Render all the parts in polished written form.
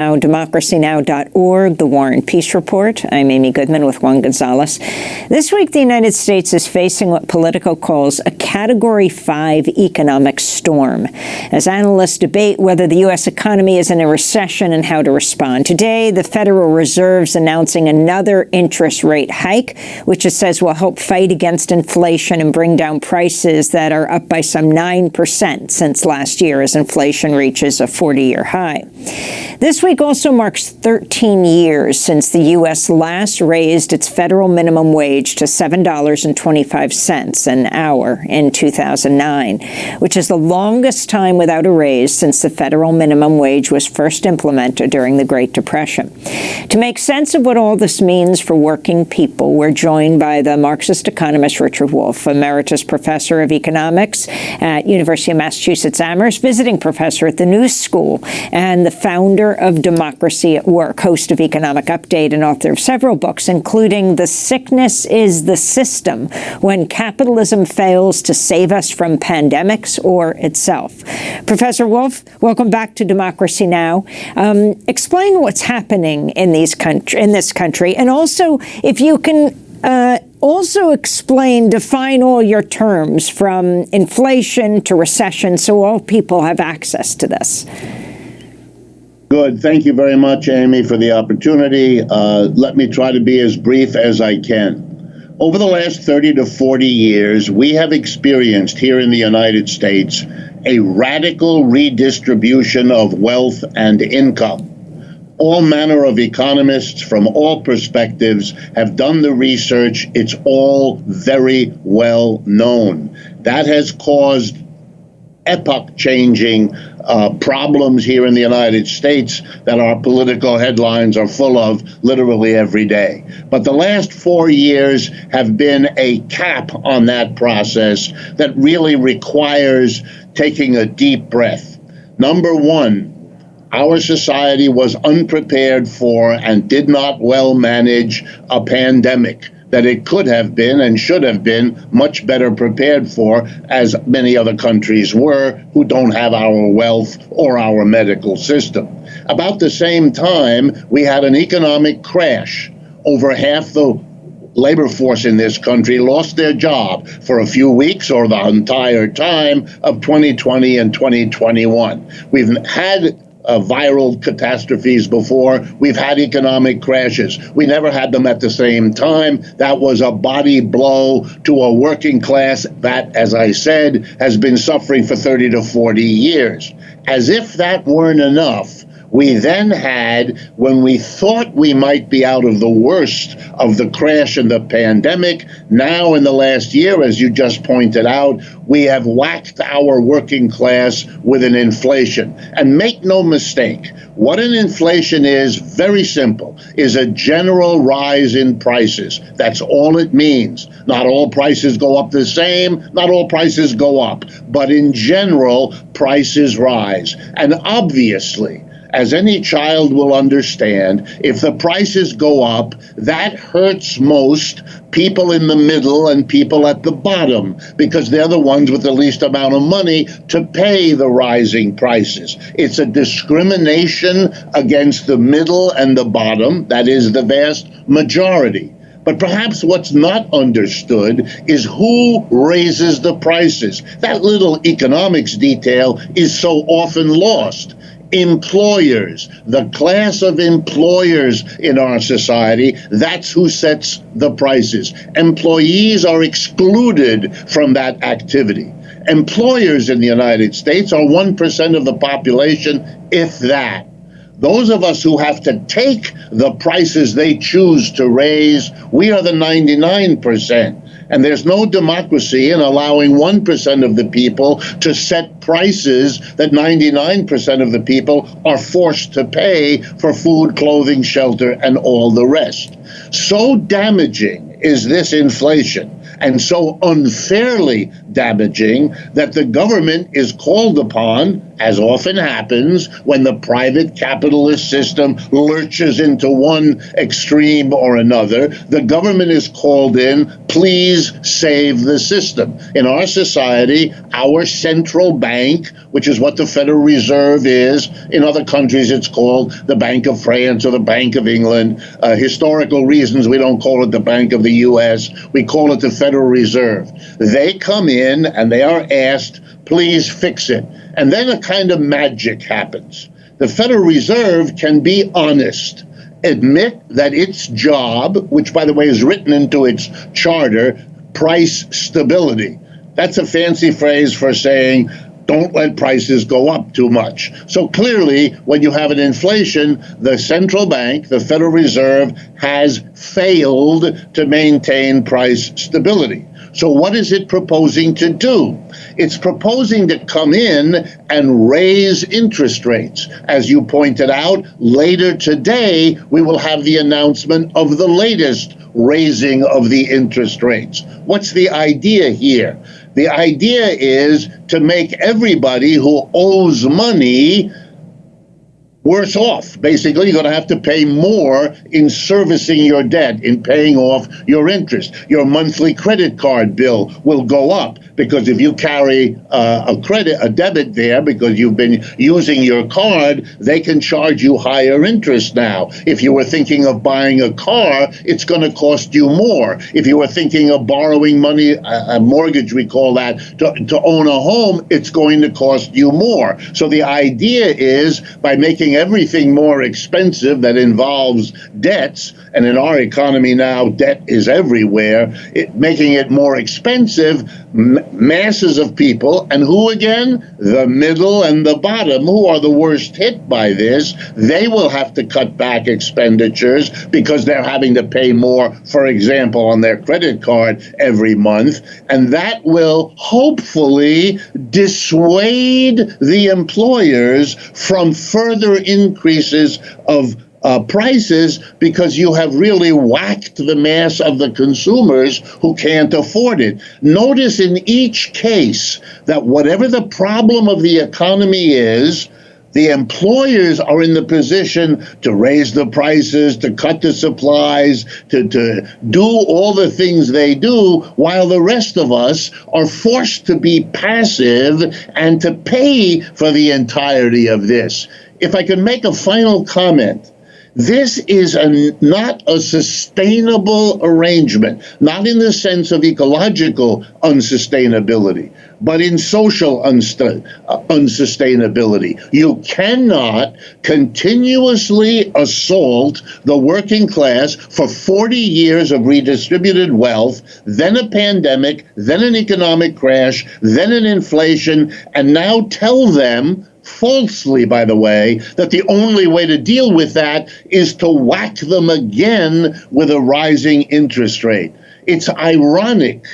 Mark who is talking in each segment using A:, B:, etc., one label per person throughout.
A: Now, democracynow.org, The War and Peace Report. I'm Amy Goodman with Juan Gonzalez. This week, the United States is facing what Politico calls a Category 5 economic storm, as analysts debate whether the U.S. economy is in a recession and how to respond. Today, the Federal Reserve's announcing another interest rate hike, which it says will help fight against inflation and bring down prices that are up by some 9% since last year as inflation reaches a 40-year high. This week also marks 13 years since the U.S. last raised its federal minimum wage to $7.25 an hour in 2009, which is the longest time without a raise since the federal minimum wage was first implemented during the Great Depression. To make sense of what all this means for working people, we're joined by the Marxist economist Richard Wolff, emeritus professor of economics at University of Massachusetts Amherst, visiting professor at the New School, and the founder of Democracy at Work, host of Economic Update and author of several books, including The Sickness is the System, When Capitalism Fails to Save Us from Pandemics or Itself. Professor Wolff, welcome back to Democracy Now! Explain what's happening in this country, and also, if you can also define all your terms from inflation to recession so all people have access to this.
B: Good. Thank you very much, Amy, for the opportunity. Let me try to be as brief as I can. Over the last 30 to 40 years, we have experienced here in the United States a radical redistribution of wealth and income. All manner of economists from all perspectives have done the research. It's all very well known. That has caused epoch-changing problems here in the United States that our political headlines are full of literally every day. But the last 4 years have been a cap on that process that really requires taking a deep breath. Number one, our society was unprepared for and did not well manage a pandemic that it could have been and should have been much better prepared for, as many other countries were who don't have our wealth or our medical system. About the same time, we had an economic crash. Over half the labor force in this country lost their job for a few weeks or the entire time of 2020 and 2021. We've had viral catastrophes before. We've had economic crashes. We never had them at the same time. That was a body blow to a working class that, as I said, has been suffering for 30 to 40 years. As if that weren't enough, we then had, when we thought we might be out of the worst of the crash and the pandemic, now in the last year, as you just pointed out, we have whacked our working class with an inflation. And make no mistake, what an inflation is, very simple, is a general rise in prices. That's all it means. Not all prices go up the same, not all prices go up, but in general, prices rise. And obviously, as any child will understand, if the prices go up, that hurts most people in the middle and people at the bottom, because they're the ones with the least amount of money to pay the rising prices. It's a discrimination against the middle and the bottom, that is the vast majority. But perhaps what's not understood is who raises the prices. That little economics detail is so often lost. Employers, the class of employers in our society, that's who sets the prices. Employees are excluded from that activity. Employers in the United States are 1% of the population, if that. Those of us who have to take the prices they choose to raise, we are the 99%. And there's no democracy in allowing 1% of the people to set prices that 99% of the people are forced to pay for food, clothing, shelter, and all the rest. So damaging is this inflation, and so unfairly damaging, that the government is called upon, as often happens when the private capitalist system lurches into one extreme or another, the government is called in, please save the system. In our society, our central bank, which is what the Federal Reserve is, in other countries it's called the Bank of France or the Bank of England. Historical reasons we don't call it the Bank of the U.S., we call it the Federal Reserve. They come in and they are asked, please fix it. And then a kind of magic happens. The Federal Reserve can be honest, admit that its job, which by the way is written into its charter, price stability. That's a fancy phrase for saying, don't let prices go up too much. So clearly, when you have an inflation, the central bank, the Federal Reserve, has failed to maintain price stability. So what is it proposing to do? It's proposing to come in and raise interest rates. As you pointed out, later today, we will have the announcement of the latest raising of the interest rates. What's the idea here? The idea is to make everybody who owes money worse off. Basically, you're going to have to pay more in servicing your debt, in paying off your interest. Your monthly credit card bill will go up because if you carry a debit there because you've been using your card, they can charge you higher interest now. If you were thinking of buying a car, it's going to cost you more. If you were thinking of borrowing money, a mortgage, we call that, to own a home, it's going to cost you more. So the idea is by making everything more expensive that involves debts, and in our economy now, debt is everywhere, making it more expensive, masses of people, and who again? The middle and the bottom, who are the worst hit by this, they will have to cut back expenditures because they're having to pay more, for example, on their credit card every month, and that will hopefully dissuade the employers from further increases of prices because you have really whacked the mass of the consumers who can't afford it. Notice in each case that whatever the problem of the economy is, the employers are in the position to raise the prices, to cut the supplies, to do all the things they do, while the rest of us are forced to be passive and to pay for the entirety of this. If I can make a final comment, this is not a sustainable arrangement, not in the sense of ecological unsustainability, but in social unsustainability. You cannot continuously assault the working class for 40 years of redistributed wealth, then a pandemic, then an economic crash, then an inflation, and now tell them, falsely, by the way, that the only way to deal with that is to whack them again with a rising interest rate. It's ironic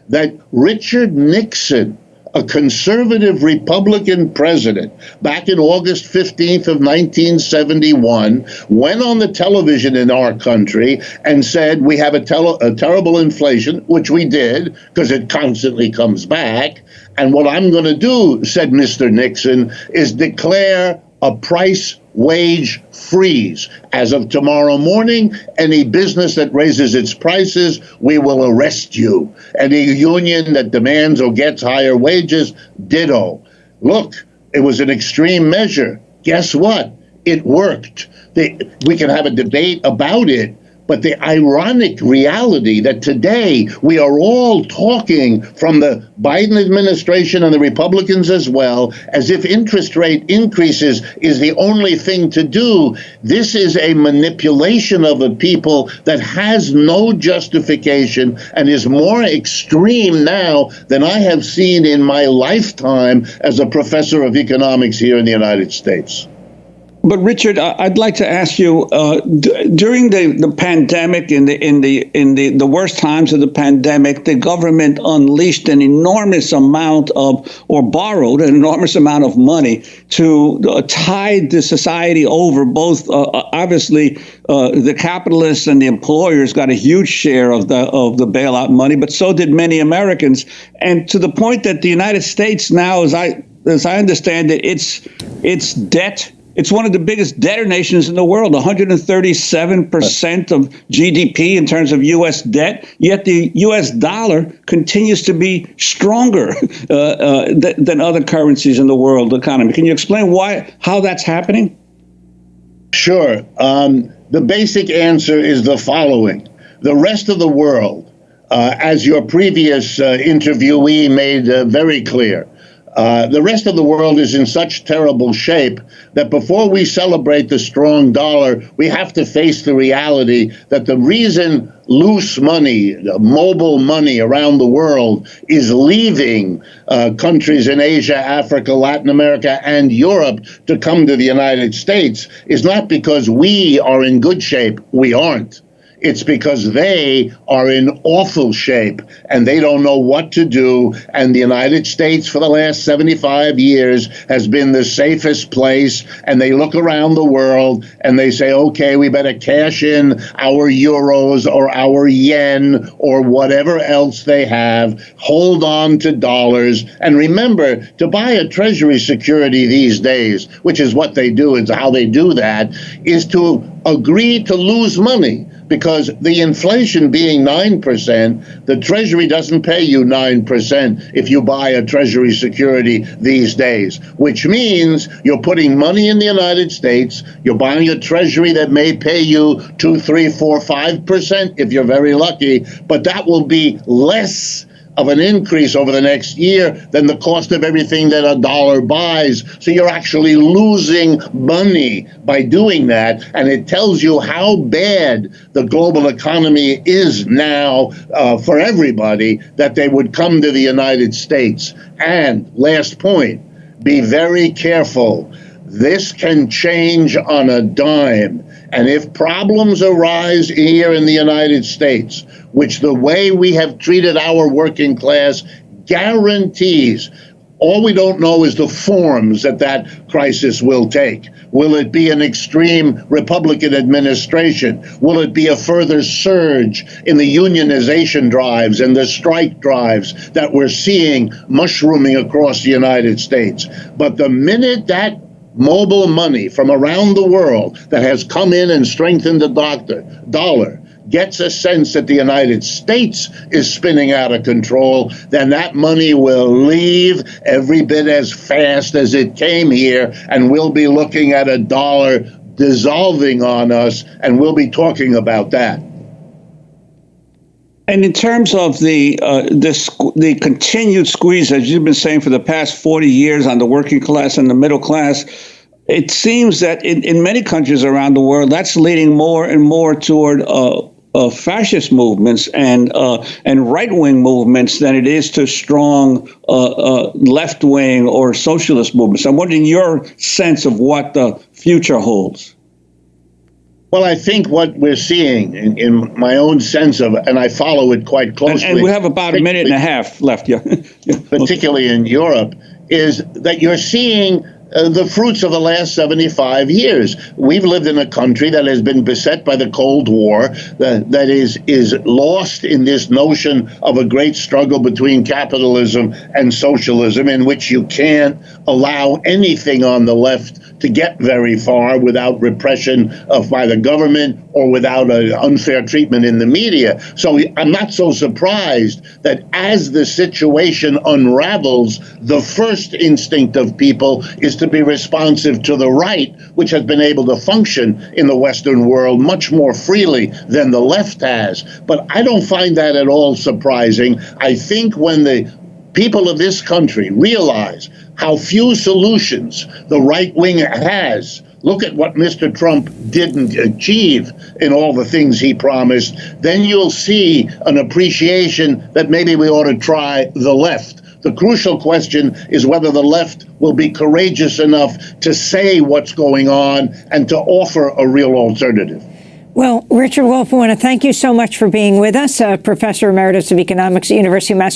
B: that Richard Nixon, a conservative Republican president, back in August 15th of 1971, went on the television in our country and said, we have a terrible inflation, which we did, because it constantly comes back. And what I'm going to do, said Mr. Nixon, is declare a price wage freeze. As of tomorrow morning, any business that raises its prices, we will arrest you. Any union that demands or gets higher wages, ditto. Look, it was an extreme measure. Guess what? It worked. We can have a debate about it, but the ironic reality that today we are all talking from the Biden administration and the Republicans as well, as if interest rate increases is the only thing to do. This is a manipulation of the people that has no justification and is more extreme now than I have seen in my lifetime as a professor of economics here in the United States.
C: But Richard, I'd like to ask you, during the pandemic, in the worst times of the pandemic, the government unleashed an enormous amount of, or borrowed an enormous amount of money to tide the society over. Both obviously, the capitalists and the employers got a huge share of the bailout money, but so did many Americans, and to the point that the United States now, as I as I understand it, its debt. It's one of the biggest debtor nations in the world, 137% of GDP in terms of U.S. debt, yet the U.S. dollar continues to be stronger than other currencies in the world economy. Can you explain how that's happening?
B: Sure. The basic answer is the following. The rest of the world, as your previous interviewee made very clear, the rest of the world is in such terrible shape that before we celebrate the strong dollar, we have to face the reality that the reason loose money, mobile money around the world is leaving countries in Asia, Africa, Latin America, and Europe to come to the United States is not because we are in good shape. We aren't. It's because they are in awful shape and they don't know what to do. And the United States for the last 75 years has been the safest place. And they look around the world and they say, okay, we better cash in our euros or our yen or whatever else they have, hold on to dollars. And remember, to buy a treasury security these days, which is what they do, is how they do that, is to agree to lose money. Because the inflation being 9%, the Treasury doesn't pay you 9% if you buy a Treasury security these days, which means you're putting money in the United States, you're buying a Treasury that may pay you 2, 3, 4, 5% if you're very lucky, but that will be less of an increase over the next year than the cost of everything that a dollar buys. So you're actually losing money by doing that. And it tells you how bad the global economy is now for everybody, that they would come to the United States. And last point, be very careful. This can change on a dime. And if problems arise here in the United States, which the way we have treated our working class guarantees, all we don't know is the forms that crisis will take. Will it be an extreme Republican administration? Will it be a further surge in the unionization drives and the strike drives that we're seeing mushrooming across the United States? But the minute that mobile money from around the world that has come in and strengthened the dollar gets a sense that the United States is spinning out of control, then that money will leave every bit as fast as it came here, and we'll be looking at a dollar dissolving on us, and we'll be talking about that.
C: And in terms of the continued squeeze, as you've been saying for the past 40 years on the working class and the middle class, it seems that in many countries around the world, that's leading more and more toward fascist movements and right-wing movements than it is to strong left-wing or socialist movements. I'm wondering your sense of what the future holds.
B: Well, I think what we're seeing in my own sense of, and I follow it quite closely.
C: And we have about a minute and a half left, yeah.
B: Particularly in Europe, is that you're seeing the fruits of the last 75 years. We've lived in a country that has been beset by the Cold War, that is lost in this notion of a great struggle between capitalism and socialism, in which you can't allow anything on the left to get very far without repression by the government or without unfair treatment in the media. So I'm not so surprised that as the situation unravels, the first instinct of people is to be responsive to the right, which has been able to function in the Western world much more freely than the left has. But I don't find that at all surprising. I think when the people of this country realize how few solutions the right wing has, look at what Mr. Trump didn't achieve in all the things he promised, then you'll see an appreciation that maybe we ought to try the left. The crucial question is whether the left will be courageous enough to say what's going on and to offer a real alternative.
A: Well, Richard Wolff, I want to thank you so much for being with us, Professor Emeritus of Economics at the University of Massachusetts.